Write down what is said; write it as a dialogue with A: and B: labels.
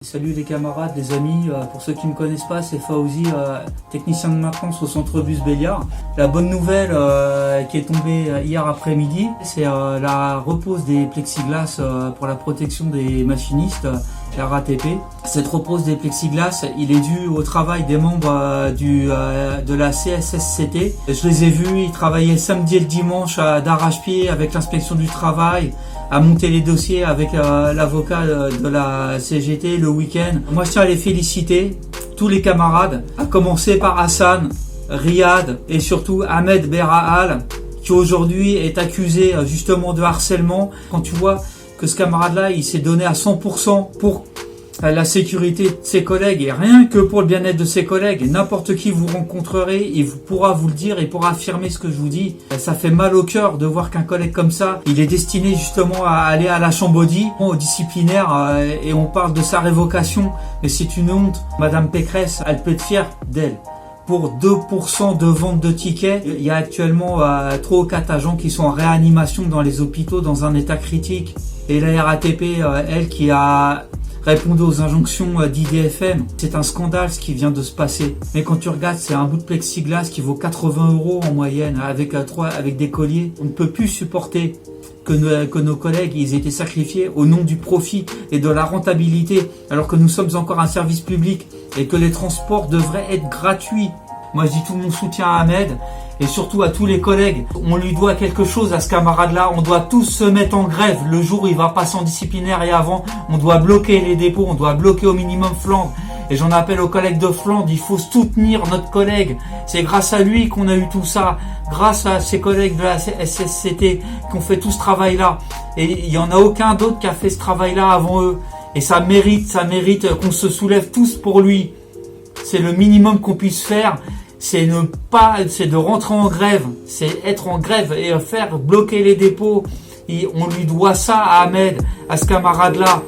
A: Salut les camarades, les amis, pour ceux qui ne me connaissent pas, c'est Fauzi, technicien de maintenance au centre bus Béliard. La bonne nouvelle qui est tombée hier après-midi, c'est la repose des plexiglas pour la protection des machinistes, la RATP. Cette repose des plexiglas, il est dû au travail des membres de la CSSCT. Je les ai vus, ils travaillaient le samedi et le dimanche d'arrache-pied avec l'inspection du travail, à monter les dossiers avec l'avocat de la CGT le week-end. Moi je tiens à les féliciter, tous les camarades, à commencer par Hassan, Riyad et surtout Ahmed Berahal, qui aujourd'hui est accusé justement de harcèlement. Quand tu vois que ce camarade-là, il s'est donné à 100% pour la sécurité de ses collègues et rien que pour le bien-être de ses collègues, n'importe qui vous rencontrerez, il pourra vous le dire, il pourra affirmer ce que je vous dis. Ça fait mal au cœur de voir qu'un collègue comme ça, il est destiné justement à aller à la Chambody, au disciplinaire, et on parle de sa révocation, mais c'est une honte. Madame Pécresse, elle peut être fière d'elle. Pour 2% de vente de tickets, il y a actuellement 3 ou 4 agents qui sont en réanimation dans les hôpitaux dans un état critique. Et la RATP, elle, qui a répondu aux injonctions d'IDFM. C'est un scandale ce qui vient de se passer. Mais quand tu regardes, c'est un bout de plexiglas qui vaut 80 € en moyenne avec des colliers. On ne peut plus supporter que nos collègues ils aient été sacrifiés au nom du profit et de la rentabilité, alors que nous sommes encore un service public et que les transports devraient être gratuits. Moi je dis tout mon soutien à Ahmed et surtout à tous les collègues. On lui doit quelque chose à ce camarade-là. On doit tous se mettre en grève le jour où il va passer en disciplinaire et avant. On doit bloquer les dépôts, on doit bloquer au minimum Flandre. Et j'en appelle aux collègues de Flandre, il faut soutenir notre collègue. C'est grâce à lui qu'on a eu tout ça. Grâce à ses collègues de la SSCT qui ont fait tout ce travail-là. Et il n'y en a aucun d'autre qui a fait ce travail-là avant eux. Et ça mérite qu'on se soulève tous pour lui. C'est le minimum qu'on puisse faire. C'est de rentrer en grève. C'est être en grève et faire bloquer les dépôts. Et on lui doit ça à Ahmed, à ce camarade-là.